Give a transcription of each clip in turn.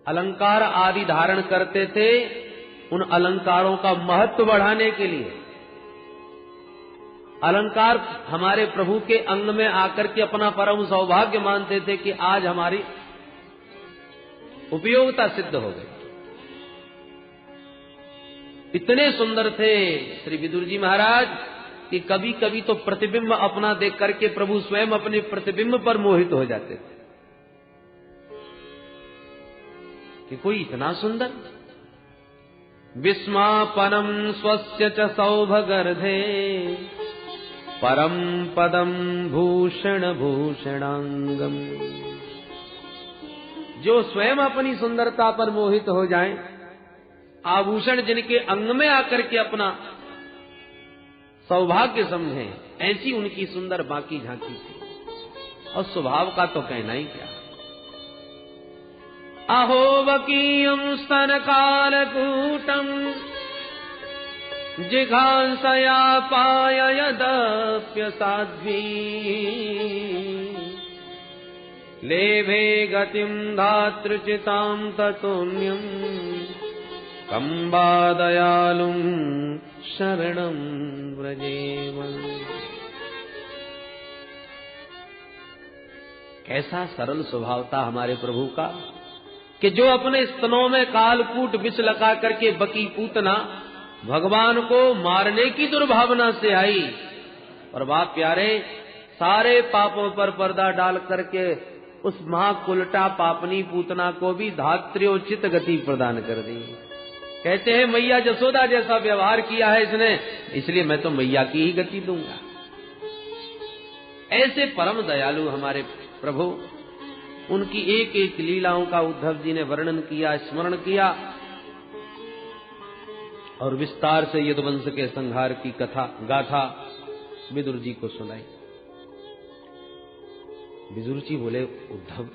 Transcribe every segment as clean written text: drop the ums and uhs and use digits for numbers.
अलंकार आदि धारण करते थे, उन अलंकारों का महत्व बढ़ाने के लिए। अलंकार हमारे प्रभु के अंग में आकर के अपना परम सौभाग्य मानते थे कि आज हमारी उपयोगिता सिद्ध हो गई। इतने सुंदर थे श्री विदुर जी महाराज कि कभी कभी तो प्रतिबिंब अपना देख करके प्रभु स्वयं अपने प्रतिबिंब पर मोहित हो जाते थे कि कोई इतना सुंदर। विस्मापनम स्वस्य च सौभगर्धे परम पदम भूषण भूषणांगम। जो स्वयं अपनी सुंदरता पर मोहित हो जाएं, आभूषण जिनके अंग में आकर के अपना सौभाग्य समझें, ऐसी उनकी सुंदर बाकी झांकी थी। और स्वभाव का तो कहना ही क्या। अहो वकीयम स्तन कालकूटम जिघांसया पाययदप्य साध्वी लेभे गतिम धातृचितां ततोन्यम कंबादयालुम शरणं व्रजेम। कैसा सरल स्वभाव था हमारे प्रभु का कि जो अपने स्तनों में कालकूट विष लगा करके बकी पूतना भगवान को मारने की दुर्भावना से आई, और बाप प्यारे सारे पापों पर पर्दा डाल करके उस महाकुलटा पापनी पूतना को भी धात्र्योचित गति प्रदान कर दी। कहते हैं मैया जसोदा जैसा व्यवहार किया है इसने, इसलिए मैं तो मैया की ही गति दूंगा। ऐसे परम दयालु हमारे प्रभु, उनकी एक एक लीलाओं का उद्धव जी ने वर्णन किया, स्मरण किया, और विस्तार से यदुवंश के संहार की कथा गाथा विदुर जी को सुनाई। विदुर जी बोले, उद्धव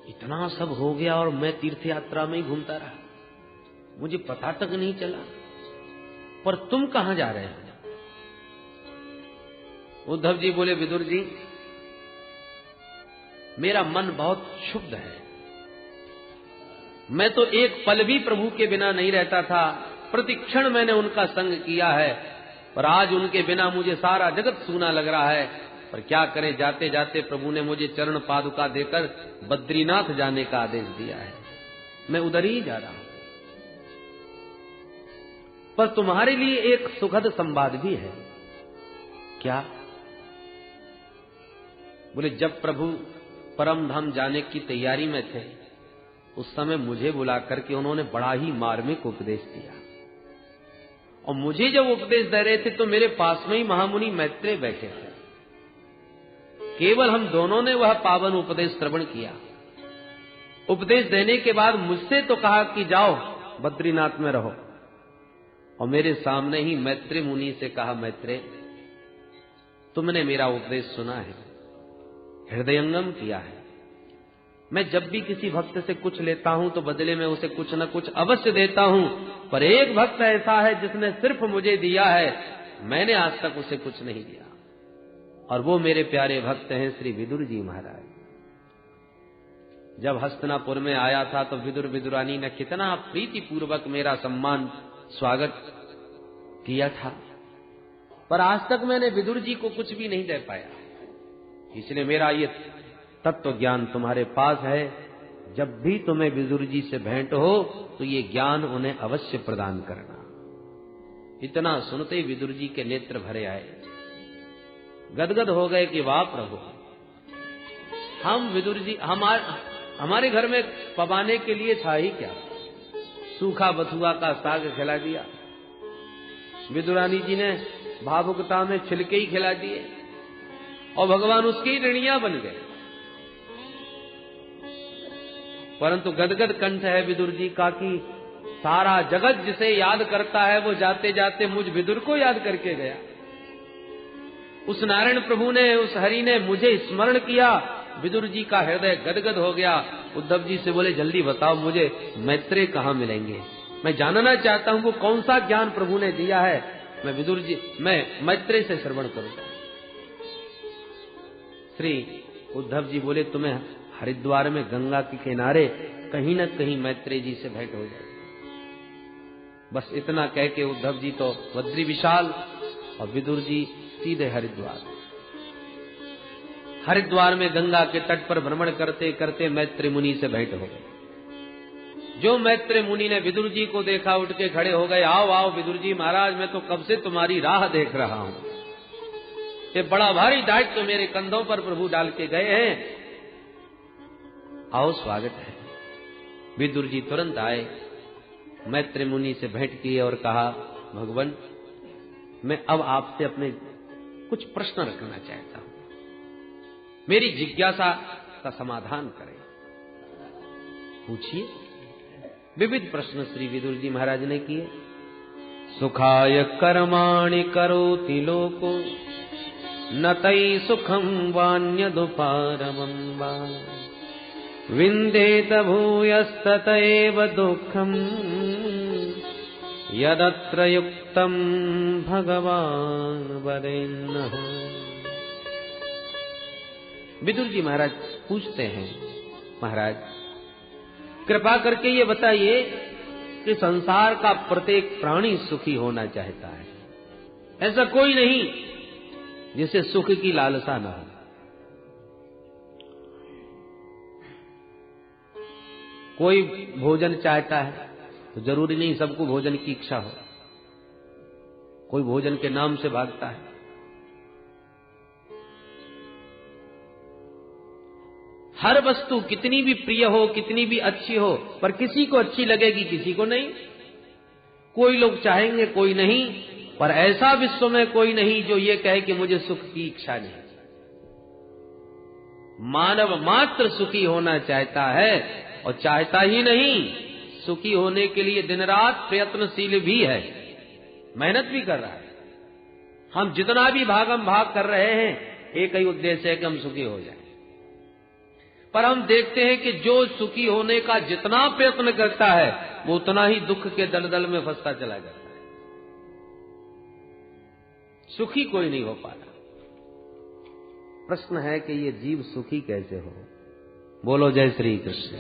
इतना सब हो गया और मैं तीर्थ यात्रा में ही घूमता रहा, मुझे पता तक नहीं चला, पर तुम कहां जा रहे हो? उद्धव जी बोले, विदुर जी मेरा मन बहुत क्षुब्ध है, मैं तो एक पल भी प्रभु के बिना नहीं रहता था, प्रतिक्षण मैंने उनका संग किया है, पर आज उनके बिना मुझे सारा जगत सूना लग रहा है। पर क्या करें, जाते जाते प्रभु ने मुझे चरण पादुका देकर बद्रीनाथ जाने का आदेश दिया है, मैं उधर ही जा रहा हूं। पर तुम्हारे लिए एक सुखद संवाद भी है। क्या? बोले, जब प्रभु परम धाम जाने की तैयारी में थे, उस समय मुझे बुला करके उन्होंने बड़ा ही मार्मिक उपदेश दिया, और मुझे जब उपदेश दे रहे थे तो मेरे पास में ही महामुनि मैत्रेय बैठे थे। केवल हम दोनों ने वह पावन उपदेश श्रवण किया। उपदेश देने के बाद मुझसे तो कहा कि जाओ बद्रीनाथ में रहो, और मेरे सामने ही मैत्रेय मुनि से कहा, मैत्रेय तुमने मेरा उपदेश सुना है, हृदयंगम किया है, मैं जब भी किसी भक्त से कुछ लेता हूं तो बदले में उसे कुछ न कुछ अवश्य देता हूं, पर एक भक्त ऐसा है जिसने सिर्फ मुझे दिया है, मैंने आज तक उसे कुछ नहीं दिया, और वो मेरे प्यारे भक्त हैं श्री विदुर जी महाराज। जब हस्तिनापुर में आया था तो विदुर विदुरानी ने कितना प्रीति पूर्वक मेरा सम्मान स्वागत किया था, पर आज तक मैंने विदुर जी को कुछ भी नहीं दे पाया। इसलिए मेरा ये तत्व ज्ञान तुम्हारे पास है, जब भी तुम्हें विदुर जी से भेंट हो तो ये ज्ञान उन्हें अवश्य प्रदान करना। इतना सुनते विदुर जी के नेत्र भरे आए, गदगद हो गए कि वाह प्रभु, हम विदुर जी हमारे घर में पवाने के लिए था ही क्या, सूखा बथुआ का साग खिला दिया, विदुरानी जी ने भावुकता में छिलके ही खिला दिए, और भगवान उसके ही ऋणिया बन गए। परंतु गदगद कंठ है विदुर जी का कि सारा जगत जिसे याद करता है वो जाते जाते मुझ विदुर को याद करके गया। उस नारायण प्रभु ने, उस हरि ने मुझे स्मरण किया, विदुर जी का हृदय गदगद हो गया। उद्धव जी से बोले, जल्दी बताओ मुझे मैत्रेय कहाँ मिलेंगे, मैं जानना चाहता हूं वो कौन सा ज्ञान प्रभु ने दिया है, मैं मैत्रेय से श्रवण करूंगा। श्री उद्धव जी बोले, तुम्हें हरिद्वार में गंगा के किनारे कहीं न कहीं मैत्रेय जी से भेंट हो जाए। बस इतना कह के उद्धव जी तो बद्री विशाल और विदुर जी सीधे हरिद्वार। हरिद्वार में गंगा के तट पर भ्रमण करते करते मैत्रेय मुनि से भेंट हो गई। जो मैत्रेय मुनि ने विदुर जी को देखा, उठ के खड़े हो गए। आओ आओ विदुर जी महाराज, मैं तो कब से तुम्हारी राह देख रहा हूं। ये बड़ा भारी दायित्व तो मेरे कंधों पर प्रभु डाल के गए हैं। आओ स्वागत है। विदुर जी तुरंत आए, मैत्रेय मुनि से भेंट किए और कहा, भगवान मैं अब आपसे अपने कुछ प्रश्न रखना चाहता हूं, मेरी जिज्ञासा का समाधान करें। पूछिए। विविध प्रश्न श्री विदुर जी महाराज ने किए। सुखाय कर्माणि करोति लोको न तै सुखं वान्यदुपारमं वा विन्देत भूयस्ततैव दुःखं यदत्र युक्तं भगवान वरेण्यः। विदुर जी महाराज पूछते हैं, महाराज कृपा करके ये बताइए कि संसार का प्रत्येक प्राणी सुखी होना चाहता है। ऐसा कोई नहीं जिसे सुख की लालसा न हो। कोई भोजन चाहता है तो जरूरी नहीं सबको भोजन की इच्छा हो। कोई भोजन के नाम से भागता है। हर वस्तु कितनी भी प्रिय हो, कितनी भी अच्छी हो, पर किसी को अच्छी लगेगी, किसी को नहीं। कोई लोग चाहेंगे, कोई नहीं, पर ऐसा विश्व में कोई नहीं जो ये कहे कि मुझे सुख की इच्छा नहीं। मानव मात्र सुखी होना चाहता है, और चाहता ही नहीं, सुखी होने के लिए दिन रात प्रयत्नशील भी है, मेहनत भी कर रहा है। हम जितना भी भागम भाग कर रहे हैं, एक ही उद्देश्य है कि हम सुखी हो जाए। पर हम देखते हैं कि जो सुखी होने का जितना प्रयत्न करता है, वो उतना ही दुख के दलदल में फंसता चला जाता है। सुखी कोई नहीं हो पाता। प्रश्न है कि ये जीव सुखी कैसे हो? बोलो जय श्री कृष्ण।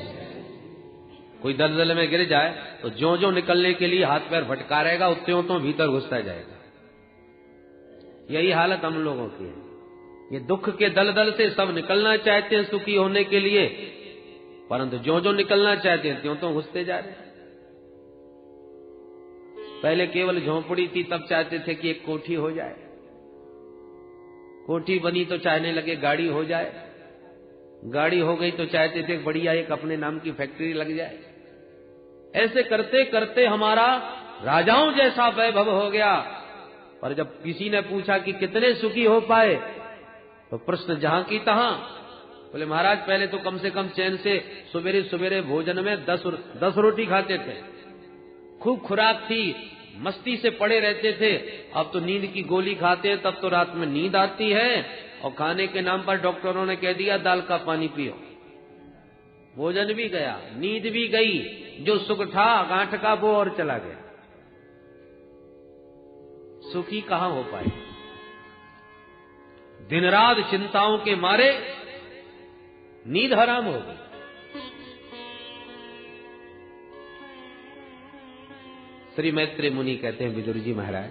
कोई दलदल में गिर जाए तो ज्यों निकलने के लिए हाथ पैर भटका रहेगा, त्यों तो भीतर घुसता जाएगा। यही हालत हम लोगों की है। ये दुख के दलदल से सब निकलना चाहते हैं सुखी होने के लिए, परंतु ज्यों निकलना चाहते हैं त्यों तो घुसते जा रहे हैं। पहले केवल झोंपड़ी थी, तब चाहते थे कि एक कोठी हो जाए। कोठी बनी तो चाहने लगे गाड़ी हो जाए। गाड़ी हो गई तो चाहते थे बढ़िया एक अपने नाम की फैक्ट्री लग जाए। ऐसे करते करते हमारा राजाओं जैसा वैभव हो गया। पर जब किसी ने पूछा कि कितने सुखी हो पाए, तो प्रश्न जहां की तहां। बोले महाराज पहले तो कम से कम चैन से सवेरे सवेरे भोजन में 10 रोटी खाते थे, खूब खुराक थी, मस्ती से पड़े रहते थे। अब तो नींद की गोली खाते हैं, तब तो रात में नींद आती है, और खाने के नाम पर डॉक्टरों ने कह दिया दाल का पानी पियो। भोजन भी गया, नींद भी गई, जो सुख था गांठ का वो और चला गया। सुखी कहां हो पाए? दिन रात चिंताओं के मारे नींद हराम हो गई। श्री मैत्रेय मुनि कहते हैं, विदुर जी महाराज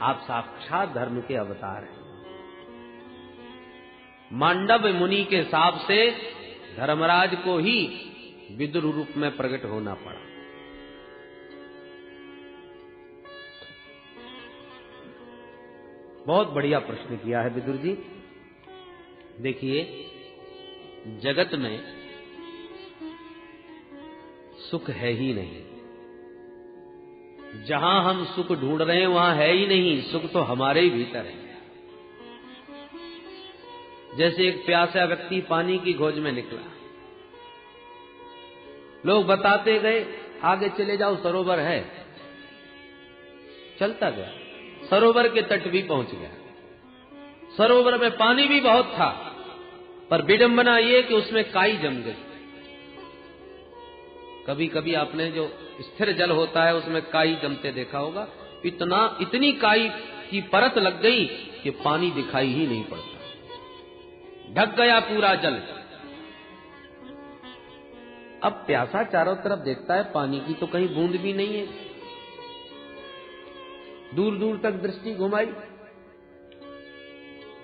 आप साक्षात धर्म के अवतार हैं। मांडव मुनि के हिसाब से धर्मराज को ही विदुर रूप में प्रकट होना पड़ा। बहुत बढ़िया प्रश्न किया है विदुर जी। देखिए, जगत में सुख है ही नहीं। जहां हम सुख ढूंढ रहे हैं वहां है ही नहीं। सुख तो हमारे ही भीतर है। जैसे एक प्यासा व्यक्ति पानी की खोज में निकला, लोग बताते गए आगे चले जाओ सरोवर है, चलता गया, सरोवर के तट भी पहुंच गया। सरोवर में पानी भी बहुत था, पर विडंबना ये कि उसमें काई जम गई। कभी कभी आपने जो स्थिर जल होता है उसमें काई जमते देखा होगा। इतनी काई की परत लग गई कि पानी दिखाई ही नहीं पड़ता। ढक गया पूरा जल। अब प्यासा चारों तरफ देखता है, पानी की तो कहीं बूंद भी नहीं है। दूर दूर तक दृष्टि घुमाई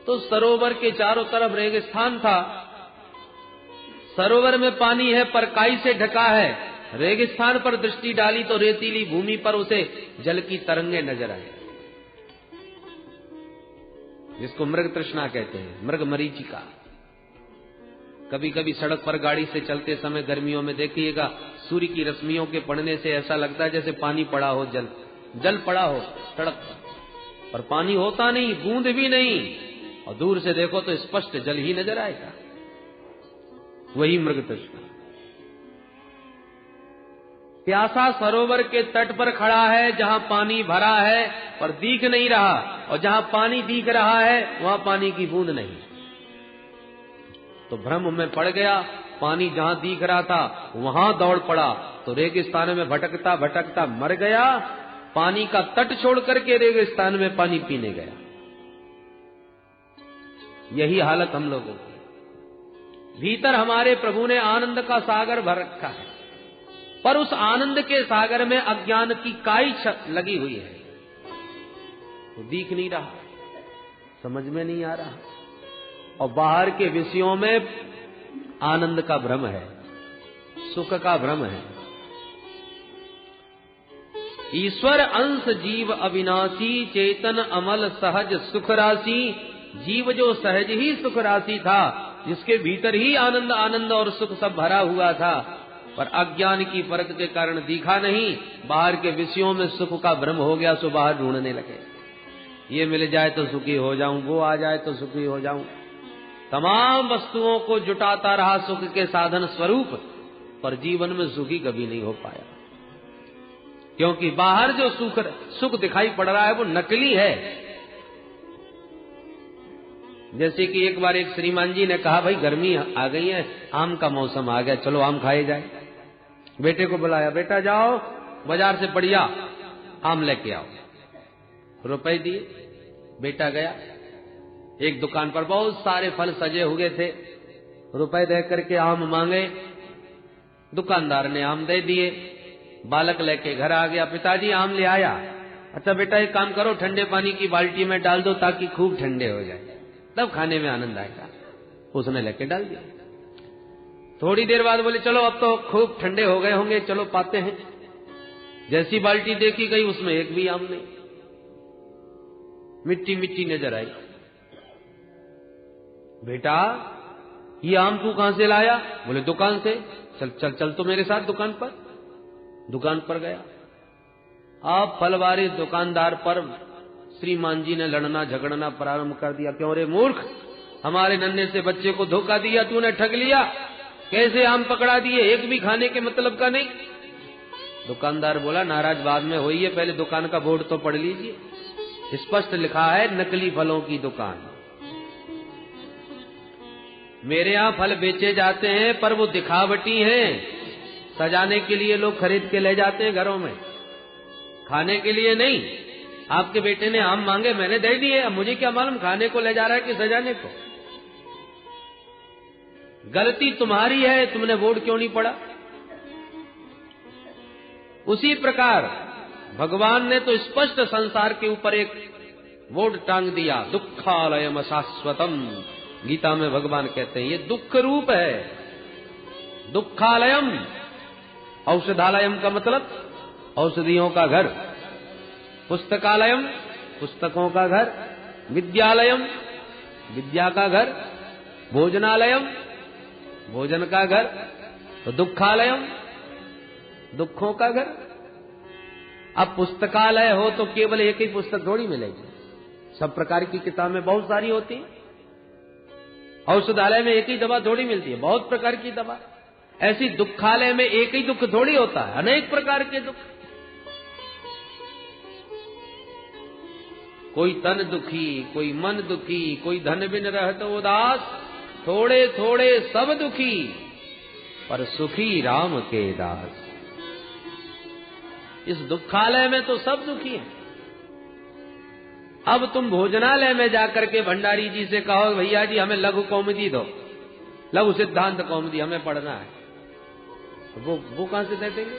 तो सरोवर के चारों तरफ रेगिस्तान था। सरोवर में पानी है पर काई से ढका है। रेगिस्तान पर दृष्टि डाली तो रेतीली भूमि पर उसे जल की तरंगे नजर आई, जिसको मृग तृष्णा कहते हैं, मृग मरीचिका। कभी कभी सड़क पर गाड़ी से चलते समय गर्मियों में देखिएगा, सूर्य की रश्मियों के पड़ने से ऐसा लगता है जैसे पानी पड़ा हो, जल पड़ा हो सड़क पर पानी होता नहीं, बूंद भी नहीं, और दूर से देखो तो स्पष्ट जल ही नजर आएगा। वही मृग तृष्णा। प्यासा सरोवर के तट पर खड़ा है जहां पानी भरा है पर दिख नहीं रहा, और जहां पानी दिख रहा है वहां पानी की बूंद नहीं। तो भ्रम में पड़ गया, पानी जहां दिख रहा था वहां दौड़ पड़ा तो रेगिस्तान में भटकता भटकता मर गया। पानी का तट छोड़ करके रेगिस्तान में पानी पीने गया। यही हालत हम लोगों की। भीतर हमारे प्रभु ने आनंद का सागर भर रखा है, पर उस आनंद के सागर में अज्ञान की काई लगी हुई है। तो दिख नहीं रहा, समझ में नहीं आ रहा, और बाहर के विषयों में आनंद का भ्रम है, सुख का भ्रम है। ईश्वर अंश जीव अविनाशी, चेतन अमल सहज सुख राशि। जीव जो सहज ही सुख राशि था, जिसके भीतर ही आनंद आनंद और सुख सब भरा हुआ था, पर अज्ञान की परख के कारण दिखा नहीं। बाहर के विषयों में सुख का भ्रम हो गया, सो बाहर ढूंढने लगे। ये मिल जाए तो सुखी हो जाऊं, वो आ जाए तो सुखी हो जाऊं। तमाम वस्तुओं को जुटाता रहा सुख के साधन स्वरूप, पर जीवन में सुखी कभी नहीं हो पाया, क्योंकि बाहर जो सुख दिखाई पड़ रहा है वो नकली है। जैसे कि एक बार एक श्रीमान जी ने कहा, भाई गर्मी आ गई है, आम का मौसम आ गया, चलो आम खाए जाए। बेटे को बुलाया, बेटा जाओ बाजार से बढ़िया आम लेके आओ। रुपए दिए, बेटा गया। एक दुकान पर बहुत सारे फल सजे हुए थे, रुपए दे करके आम मांगे, दुकानदार ने आम दे दिए। बालक लेके घर आ गया, पिताजी आम ले आया। अच्छा बेटा एक काम करो, ठंडे पानी की बाल्टी में डाल दो ताकि खूब ठंडे हो जाए, तब खाने में आनंद आएगा। उसने लेके डाल दिया। थोड़ी देर बाद बोले चलो अब तो खूब ठंडे हो गए होंगे, चलो पाते हैं। जैसी बाल्टी देखी गई उसमें एक भी आम नहीं, मिट्टी मिट्टी नजर आई। बेटा ये आम तू कहां से लाया? बोले दुकान से। चल चल चल तो मेरे साथ दुकान पर। दुकान पर गया। आप फलवारी दुकानदार पर श्रीमान जी ने लड़ना झगड़ना प्रारंभ कर दिया। क्यों रे मूर्ख, हमारे नन्हे से बच्चे को धोखा दिया, तूने ठग लिया, कैसे आम पकड़ा दिए, एक भी खाने के मतलब का नहीं। दुकानदार बोला नाराज बाद में होइए, पहले दुकान का बोर्ड तो पढ़ लीजिए, स्पष्ट लिखा है नकली फलों की दुकान। मेरे यहां फल बेचे जाते हैं पर वो दिखावटी हैं, सजाने के लिए लोग खरीद के ले जाते हैं घरों में, खाने के लिए नहीं। आपके बेटे ने आम मांगे, मैंने दे दिए, अब मुझे क्या मालूम खाने को ले जा रहा है कि सजाने को। गलती तुम्हारी है, तुमने बोर्ड क्यों नहीं पढ़ा। उसी प्रकार भगवान ने तो स्पष्ट संसार के ऊपर एक बोर्ड टांग दिया, दुखालयम शाश्वतम। गीता में भगवान कहते हैं ये दुख रूप है। दुखालयम, औषधालयम का मतलब औषधियों का घर, पुस्तकालयम पुस्तकों का घर, विद्यालयम विद्या का घर, भोजनालयम भोजन का घर, तो दुखालयम दुखों का घर। अब पुस्तकालय हो तो केवल एक ही पुस्तक थोड़ी मिलेगी, सब प्रकार की किताबें बहुत सारी होती हैं। औषधालय में एक ही दवा थोड़ी मिलती है, बहुत प्रकार की दवा। ऐसी दुखालय में एक ही दुख थोड़ी होता है, अनेक प्रकार के दुख। कोई तन दुखी, कोई मन दुखी, कोई धन बिन रहत उदास, थोड़े थोड़े सब दुखी, पर सुखी राम के दास। इस दुखालय में तो सब दुखी हैं। अब तुम भोजनालय में जाकर के भंडारी जी से कहो भैया जी हमें लघु कौमुदी दो, लघु सिद्धांत कौमुदी हमें पढ़ना है, तो वो कहां से दे देंगे?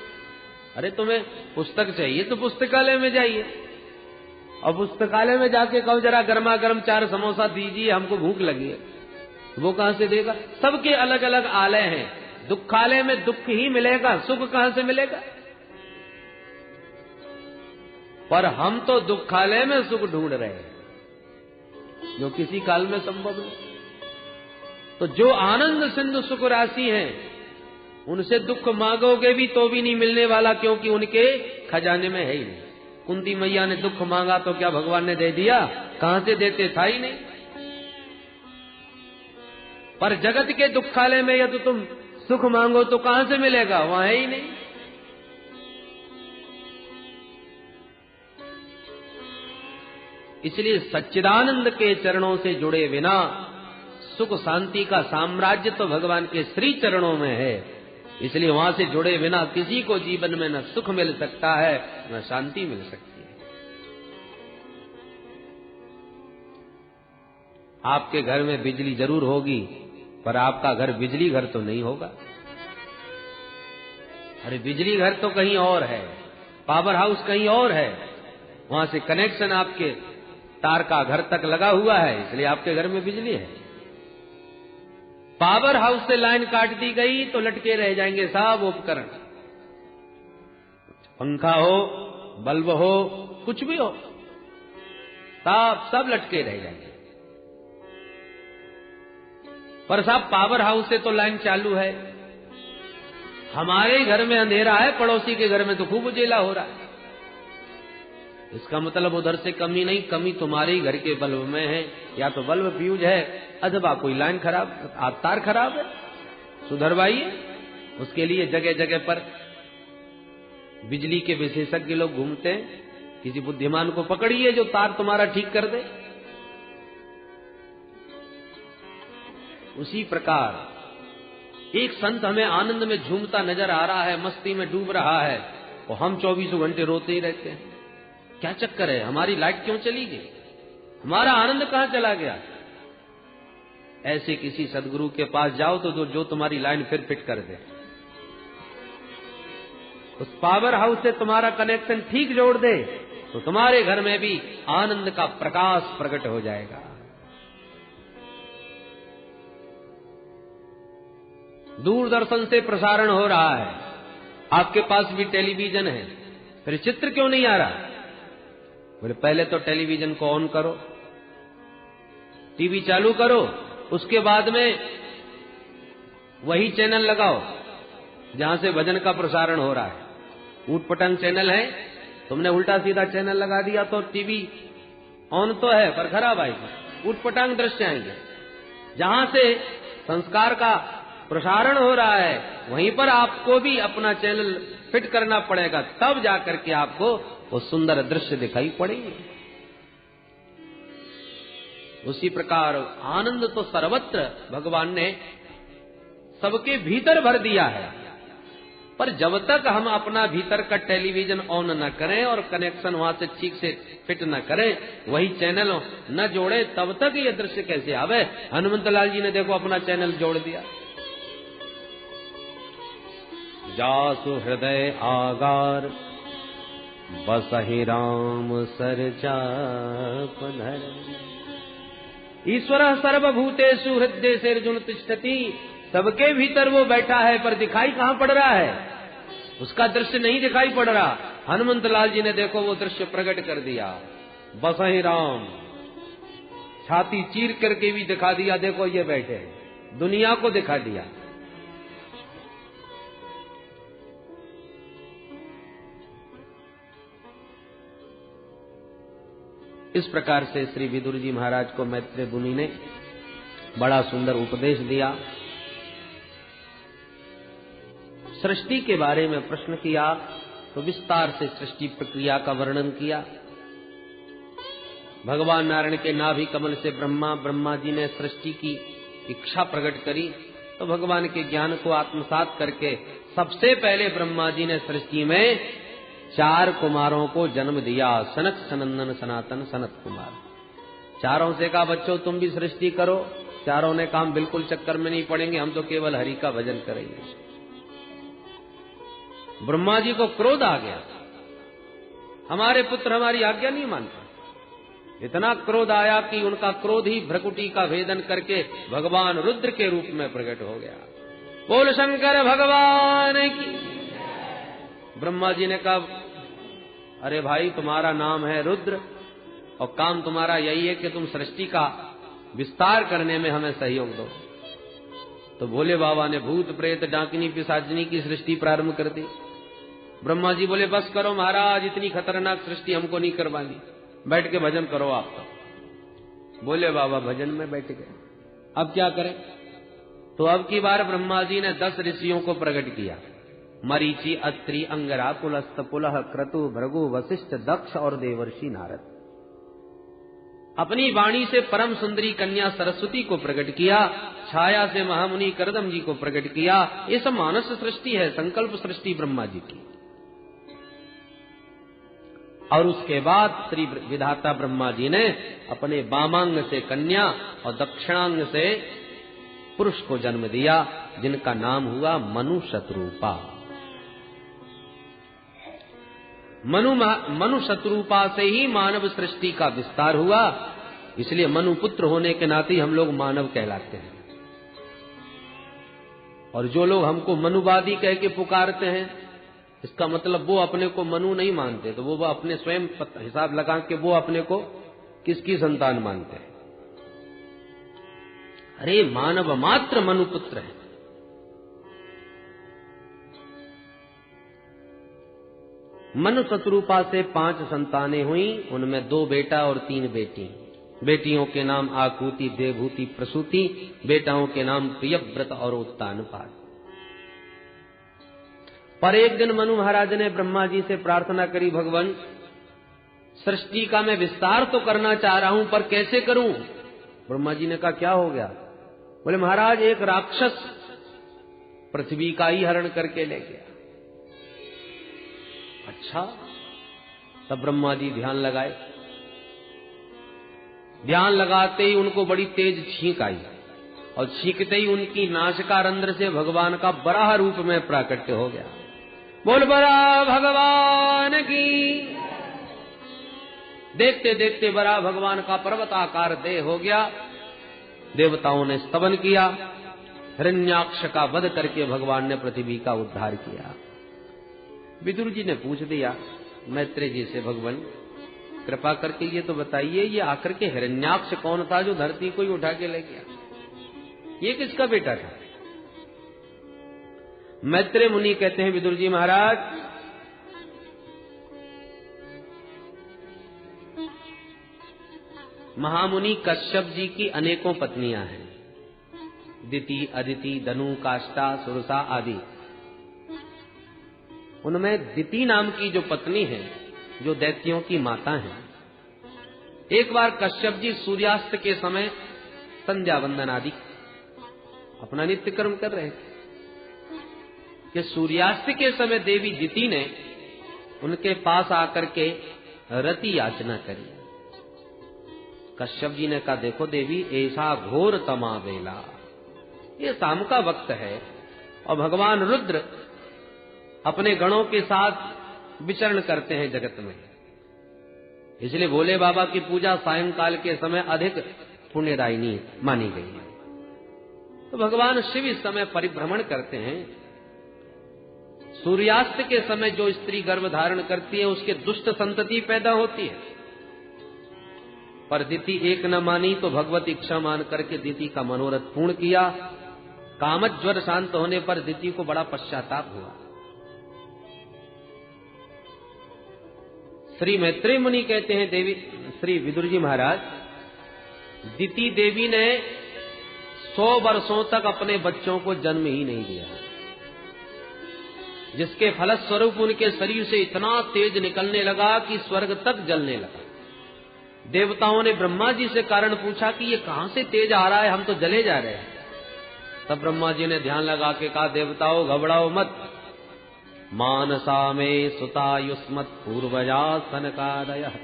अरे तुम्हें पुस्तक चाहिए तो पुस्तकालय में जाइए, और पुस्तकालय में जाके कहो जरा गर्मा गर्म 4 समोसा दीजिए हमको भूख लगी है, वो कहां से देगा? सबके अलग अलग आलय हैं। दुखालय में दुख ही मिलेगा, सुख कहां से मिलेगा? पर हम तो दुखालय में सुख ढूंढ रहे हैं, जो किसी काल में संभव नहीं। तो जो आनंद सिंधु सुख राशि हैं, उनसे दुख मांगोगे भी तो भी नहीं मिलने वाला, क्योंकि उनके खजाने में है ही नहीं। कुंती मैया ने दुख मांगा तो क्या भगवान ने दे दिया? कहां से देते, था ही नहीं। पर जगत के दुखालय में यदि तुम सुख मांगो तो कहां से मिलेगा? वहां है ही नहीं। इसलिए सच्चिदानंद के चरणों से जुड़े बिना सुख शांति का साम्राज्य तो भगवान के श्री चरणों में है। इसलिए वहां से जुड़े बिना किसी को जीवन में न सुख मिल सकता है न शांति मिल सकती है। आपके घर में बिजली जरूर होगी, पर आपका घर बिजली घर तो नहीं होगा। अरे बिजली घर तो कहीं और है, पावर हाउस कहीं और है, वहां से कनेक्शन आपके तार का घर तक लगा हुआ है, इसलिए आपके घर में बिजली है। पावर हाउस से लाइन काट दी गई तो लटके रह जाएंगे सब उपकरण, पंखा हो, बल्ब हो, कुछ भी हो, सब लटके रह जाएंगे। पर साहब पावर हाउस से तो लाइन चालू है, हमारे घर में अंधेरा है, पड़ोसी के घर में तो खूब उजेला हो रहा है। इसका मतलब उधर से कमी नहीं, कमी तुम्हारे ही घर के बल्ब में है, या तो बल्ब फ्यूज है अथवा कोई लाइन खराब, तार खराब है, सुधरवाइए। उसके लिए जगह जगह पर बिजली के विशेषज्ञ लोग घूमते हैं, किसी बुद्धिमान को पकड़िए जो तार तुम्हारा ठीक कर दे। उसी प्रकार एक संत हमें आनंद में झूमता नजर आ रहा है, मस्ती में डूब रहा है, और हम 24 घंटे रोते ही रहते हैं। क्या चक्कर है? हमारी लाइट क्यों चली गई? हमारा आनंद कहां चला गया? ऐसे किसी सदगुरु के पास जाओ तो जो तुम्हारी लाइन फिर फिट कर दे, उस पावर हाउस से तुम्हारा कनेक्शन ठीक जोड़ दे, तो तुम्हारे घर में भी आनंद का प्रकाश प्रकट हो जाएगा। दूरदर्शन से प्रसारण हो रहा है, आपके पास भी टेलीविजन है, फिर चित्र क्यों नहीं आ रहा? बोले पहले तो टेलीविजन को ऑन करो, टीवी चालू करो, उसके बाद में वही चैनल लगाओ जहां से भजन का प्रसारण हो रहा है। ऊटपटांग चैनल है, तुमने उल्टा सीधा चैनल लगा दिया तो टीवी ऑन तो है पर खराब आएगी, ऊटपटांग दृश्य आएंगे। जहां से संस्कार का प्रसारण हो रहा है वहीं पर आपको भी अपना चैनल फिट करना पड़ेगा, तब जाकर के आपको वो सुंदर दृश्य दिखाई पड़ेंगे। उसी प्रकार आनंद तो सर्वत्र भगवान ने सबके भीतर भर दिया है, पर जब तक हम अपना भीतर का टेलीविजन ऑन न करें और कनेक्शन वहां से ठीक से फिट न करें, वही चैनल न जोड़े, तब तक ये दृश्य कैसे आवे? हनुमंतलाल जी ने देखो अपना चैनल जोड़ दिया। जासु हृदय आगार बसहि राम सरचापन। ईश्वर सर्वभूतेषु हृदयेषु तिष्ठति, सबके भीतर वो बैठा है, पर दिखाई कहां पड़ रहा है? उसका दृश्य नहीं दिखाई पड़ रहा। हनुमंतलाल जी ने देखो वो दृश्य प्रकट कर दिया। बसहि राम, छाती चीर करके भी दिखा दिया, देखो ये बैठे, दुनिया को दिखा दिया। इस प्रकार से श्री विदुर जी महाराज को मैत्रेय मुनि ने बड़ा सुंदर उपदेश दिया। सृष्टि के बारे में प्रश्न किया तो विस्तार से सृष्टि प्रक्रिया का वर्णन किया। भगवान नारायण के नाभि कमल से ब्रह्मा जी ने सृष्टि की इच्छा प्रकट करी, तो भगवान के ज्ञान को आत्मसात करके सबसे पहले ब्रह्मा जी ने सृष्टि में 4 कुमारों को जन्म दिया, सनक सनंदन सनातन सनत कुमार। चारों से कहा बच्चों तुम भी सृष्टि करो। चारों ने काम बिल्कुल चक्कर में नहीं पड़ेंगे, हम तो केवल हरि का भजन करेंगे। ब्रह्मा जी को क्रोध आ गया, हमारे पुत्र हमारी आज्ञा नहीं मानते। इतना क्रोध आया कि उनका क्रोध ही भ्रकुटी का भेदन करके भगवान रुद्र के रूप में प्रकट हो गया। बोल शंकर भगवान की। ब्रह्मा जी ने कहा अरे भाई तुम्हारा नाम है रुद्र और काम तुम्हारा यही है कि तुम सृष्टि का विस्तार करने में हमें सहयोग दो। तो भोले बाबा ने भूत प्रेत डाकिनी पिशाचिनी की सृष्टि प्रारंभ कर दी। ब्रह्मा जी बोले बस करो महाराज, इतनी खतरनाक सृष्टि हमको नहीं करवानी, बैठ के भजन करो आप। तो बोले बाबा भजन में बैठ गए। अब क्या करें? तो अब की बार ब्रह्मा जी ने 10 ऋषियों को प्रकट किया। मरीचि, अत्रि, अंगरा, पुलस्त, पुलह, क्रतु, भृगु, वशिष्ठ, दक्ष और देवर्षि नारद। अपनी वाणी से परम सुंदरी कन्या सरस्वती को प्रकट किया, छाया से महामुनि करदम जी को प्रकट किया। ये सब मानस सृष्टि है, संकल्प सृष्टि ब्रह्मा जी की। और उसके बाद श्री विधाता ब्रह्मा जी ने अपने वामांग से कन्या और दक्षिणांग से पुरुष को जन्म दिया, जिनका नाम हुआ मनु शत्रुपा। मनु शत्रुपा से ही मानव सृष्टि का विस्तार हुआ। इसलिए मनु पुत्र होने के नाते हम लोग मानव कहलाते हैं। और जो लोग हमको मनुवादी कह के पुकारते हैं, इसका मतलब वो अपने को मनु नहीं मानते, तो वो अपने स्वयं हिसाब लगा के वो अपने को किसकी संतान मानते हैं। अरे मानव मात्र मनु पुत्र है। मनु शत्रुपा से 5 संतानें हुई, उनमें 2 बेटा और 3 बेटी। बेटियों के नाम आकुति, देवभूति, प्रसूति। बेटाओं के नाम प्रियव्रत और उत्तानपाद। पर एक दिन मनु महाराज ने ब्रह्मा जी से प्रार्थना करी, भगवान सृष्टि का मैं विस्तार तो करना चाह रहा हूं, पर कैसे करूं? ब्रह्मा जी ने कहा क्या हो गया? बोले महाराज एक राक्षस पृथ्वी का ही हरण करके ले गया। अच्छा, तब ब्रह्मा जी ध्यान लगाए। ध्यान लगाते ही उनको बड़ी तेज छींक आई और छींकते ही उनकी नासिका रंध्र से भगवान का बराह रूप में प्राकट्य हो गया। बोल बराह भगवान की। देखते देखते बराह भगवान का पर्वताकार देह हो गया। देवताओं ने स्तवन किया। हिरण्याक्ष का वध करके भगवान ने पृथ्वी का उद्धार किया। विदुर जी ने पूछ दिया मैत्रेय जी से, भगवान कृपा करके ये तो बताइए, ये आकर के हिरण्याक्ष कौन था जो धरती को ही उठा के ले गया? ये किसका बेटा था? मैत्रेय मुनि कहते हैं, विदुर जी महाराज, महामुनि कश्यप जी की अनेकों पत्नियां हैं। दिति, अदिति, धनु, काष्ठा, सुरसा आदि। उनमें दिति नाम की जो पत्नी है, जो दैत्यों की माता है, एक बार कश्यप जी सूर्यास्त के समय संध्या वंदन आदि अपना नित्य कर्म कर रहे थे कि सूर्यास्त के समय देवी दिति ने उनके पास आकर के रति याचना करी। कश्यप जी ने कहा, देखो देवी, ऐसा घोर तमा बेला, ये शाम का वक्त है और भगवान रुद्र अपने गणों के साथ विचरण करते हैं जगत में, इसलिए भोले बाबा की पूजा सायंकाल के समय अधिक पुण्यदायिनी मानी गई है। तो भगवान शिव इस समय परिभ्रमण करते हैं। सूर्यास्त के समय जो स्त्री गर्भ धारण करती है उसके दुष्ट संतति पैदा होती है। पर दिति एक न मानी तो भगवत इच्छा मान करके दिति का मनोरथ पूर्ण किया। कामज्वर शांत होने पर दिति को बड़ा पश्चाताप हुआ। श्री मैत्रेय मुनि कहते हैं, देवी श्री विदुर जी महाराज, दिति देवी ने 100 वर्षों तक अपने बच्चों को जन्म ही नहीं दिया, जिसके फलस्वरूप उनके शरीर से इतना तेज निकलने लगा कि स्वर्ग तक जलने लगा। देवताओं ने ब्रह्मा जी से कारण पूछा कि ये कहां से तेज आ रहा है, हम तो जले जा रहे हैं। तब ब्रह्मा जी ने ध्यान लगा के कहा, देवताओं घबराओ मत, मानसा में सुतायुष्मत् पूर्वजा सनकादयः।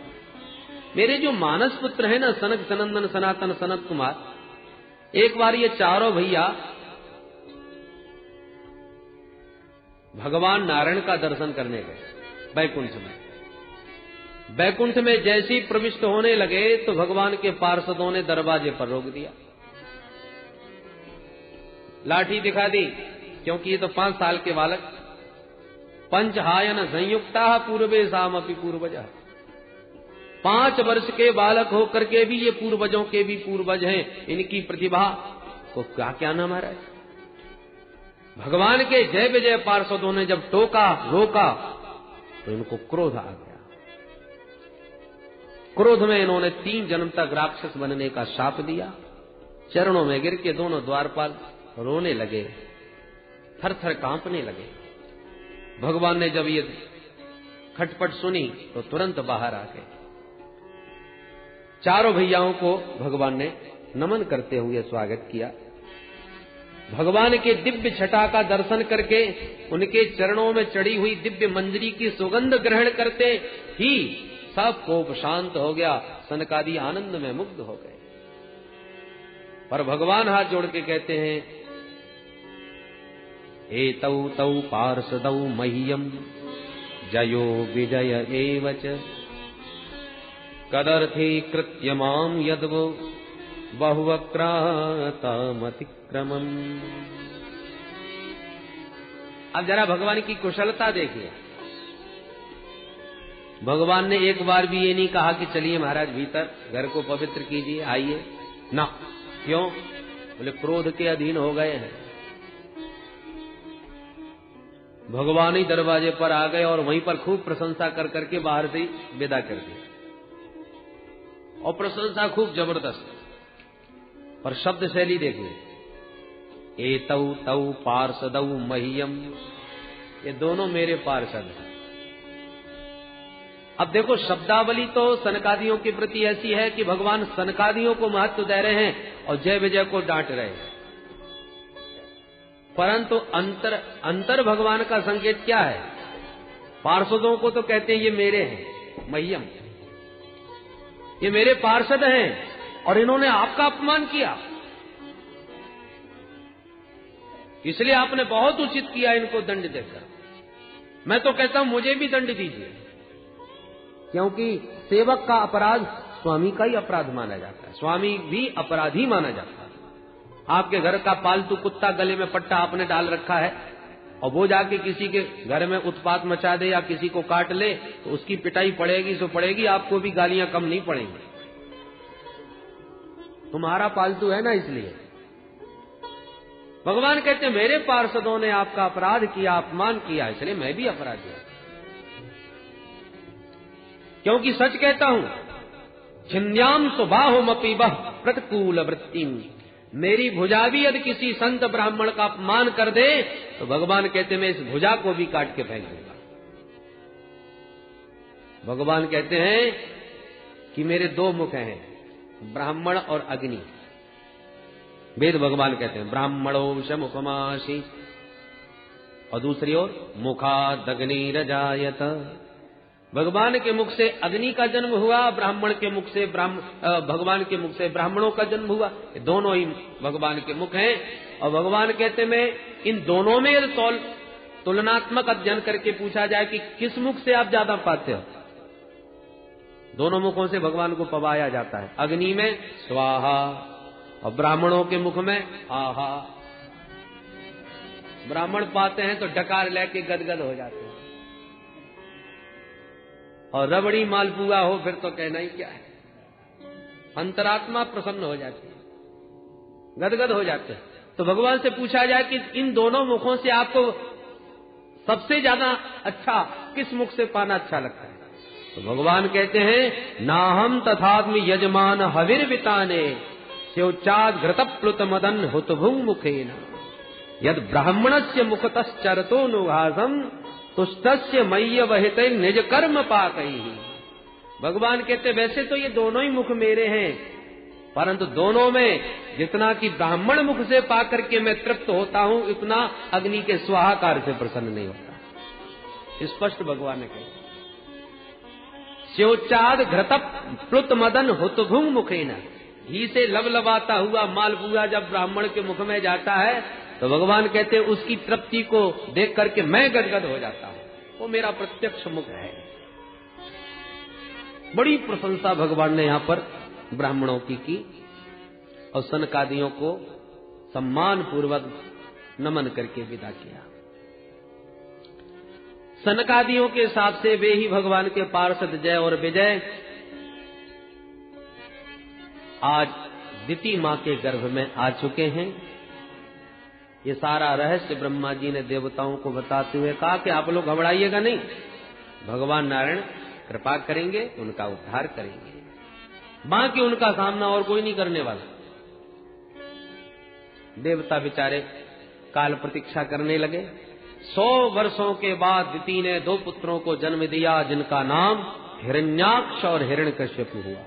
मेरे जो मानस पुत्र है ना, सनक सनंदन सनातन सनत कुमार, एक बार ये चारों भैया भगवान नारायण का दर्शन करने गए बैकुंठ में। बैकुंठ में जैसे ही प्रविष्ट होने लगे तो भगवान के पार्षदों ने दरवाजे पर रोक दिया, लाठी दिखा दी, क्योंकि ये तो 5 साल के बालक, पंचहायन संयुक्ता पूर्वे सामपि पूर्वजः, 5 वर्ष के बालक होकर के भी ये पूर्वजों के भी पूर्वज हैं, इनकी प्रतिभा को क्या क्या न मारा है। भगवान के जय विजय पार्षदों ने जब टोका रोका तो इनको क्रोध आ गया। क्रोध में इन्होंने 3 जन्म तक राक्षस बनने का शाप दिया। चरणों में गिर के दोनों द्वारपाल रोने लगे, थर थर कांपने लगे। भगवान ने जब ये खटपट सुनी तो तुरंत बाहर आ गए। चारों भैयाओं को भगवान ने नमन करते हुए स्वागत किया। भगवान के दिव्य छटा का दर्शन करके उनके चरणों में चढ़ी हुई दिव्य मंजरी की सुगंध ग्रहण करते ही सब कोप शांत हो गया। सनकादि आनंद में मुग्ध हो गए। पर भगवान हाथ जोड़ के कहते हैं, एतौ तौ पार्षदौ मह्यम जयो विजय एवच कदर्थे कृत्य माम यद्वो बहुवक्रातमतिक्रमम्। अब जरा भगवान की कुशलता देखिए। भगवान ने एक बार भी ये नहीं कहा कि चलिए महाराज भीतर घर को पवित्र कीजिए, आइए ना। क्यों? बोले क्रोध के अधीन हो गए हैं। भगवान ही दरवाजे पर आ गए और वहीं पर खूब प्रशंसा कर करके बाहर से विदा कर दिया। और प्रशंसा खूब जबरदस्त। पर शब्द शैली देखिए, एतौ तौ पार्षदौ मह्यम, ये दोनों मेरे पार्षद हैं। अब देखो शब्दावली तो सनकादियों के प्रति ऐसी है कि भगवान सनकादियों को महत्व दे रहे हैं और जय विजय को डांट रहे हैं। परंतु अंतर भगवान का संकेत क्या है? पार्षदों को तो कहते हैं ये मेरे हैं, मह्यम, ये मेरे पार्षद हैं और इन्होंने आपका अपमान किया, इसलिए आपने बहुत उचित किया इनको दंड देकर। मैं तो कहता हूं मुझे भी दंड दीजिए, क्योंकि सेवक का अपराध स्वामी का ही अपराध माना जाता है, स्वामी भी अपराधी माना जाता है। आपके घर का पालतू कुत्ता गले में पट्टा आपने डाल रखा है और वो जाके किसी के घर में उत्पात मचा दे या किसी को काट ले तो उसकी पिटाई पड़ेगी सो पड़ेगी, आपको भी गालियां कम नहीं पड़ेंगी। तुम्हारा पालतू है ना, इसलिए भगवान कहते मेरे पार्षदों ने आपका अपराध किया, अपमान किया, इसलिए मैं भी अपराधी हूं। क्योंकि सच कहता हूं, छिन्याम सुबाहुमपि वह प्रतिकूल वृत्तिम, मेरी भुजा भी यदि किसी संत ब्राह्मण का अपमान कर दे तो भगवान कहते मैं इस भुजा को भी काट के फेंक दूंगा। भगवान कहते हैं कि मेरे 2 मुख हैं, ब्राह्मण और अग्नि। वेद भगवान कहते हैं ब्राह्मणो विषमुखमासी, और दूसरी ओर मुखादग्निरजायत। भगवान के मुख से अग्नि का जन्म हुआ, ब्राह्मण के मुख से भगवान के मुख से ब्राह्मणों का जन्म हुआ। दोनों ही भगवान के मुख हैं। और भगवान कहते मैं इन दोनों में यदि तुलनात्मक अध्ययन करके पूछा जाए कि किस मुख से आप ज्यादा पाते हो, दोनों मुखों से भगवान को पवाया जाता है। अग्नि में स्वाहा और ब्राह्मणों के मुख में आहा। ब्राह्मण पाते हैं तो डकार लेके गदगद हो जाते हैं, और रबड़ी मालपुआ हो फिर तो कहना ही क्या है, अंतरात्मा प्रसन्न हो जाती है, गदगद हो जाते हैं। तो भगवान से पूछा जाए कि इन दोनों मुखों से आपको सबसे ज्यादा अच्छा किस मुख से पाना अच्छा लगता है, तो भगवान कहते हैं नाहम तथात्म यजमान हविर्विताने स्योच्चाद घृतप्लुत मदन हुतभुंग मुखेन यद ब्राह्मणस्य मुखतश्चरतो नुघासम तुष्टस्य मय्य वहिते निज कर्म पाकई। भगवान कहते वैसे तो ये दोनों ही मुख मेरे हैं, परंतु दोनों में जितना कि ब्राह्मण मुख से पाकर के मैं तृप्त होता हूं, उतना अग्नि के स्वाहाकार से प्रसन्न नहीं होता। स्पष्ट भगवान ने कहा। स्योच्चाद घृतप प्लुत मदन हुतभुंग मुखेन, घी से लबलबाता हुआ मालपुआ जब ब्राह्मण के मुख में जाता है तो भगवान कहते उसकी तृप्ति को देख करके मैं गदगद हो जाता हूं, वो मेरा प्रत्यक्ष मुख है। बड़ी प्रशंसा भगवान ने यहां पर ब्राह्मणों की और सनकादियों को सम्मान पूर्वक नमन करके विदा किया। सनकादियों के हिसाब से वे ही भगवान के पार्षद जय और विजय आज दिति मां के गर्भ में आ चुके हैं। ये सारा रहस्य ब्रह्मा जी ने देवताओं को बताते हुए कहा कि आप लोग घबराइएगा नहीं, भगवान नारायण कृपा करेंगे, उनका उद्धार करेंगे, बाकी उनका सामना और कोई नहीं करने वाला। देवता बेचारे काल प्रतीक्षा करने लगे। 100 वर्षों के बाद दिति ने 2 पुत्रों को जन्म दिया जिनका नाम हिरण्याक्ष और हिरण्यकश्यप हुआ।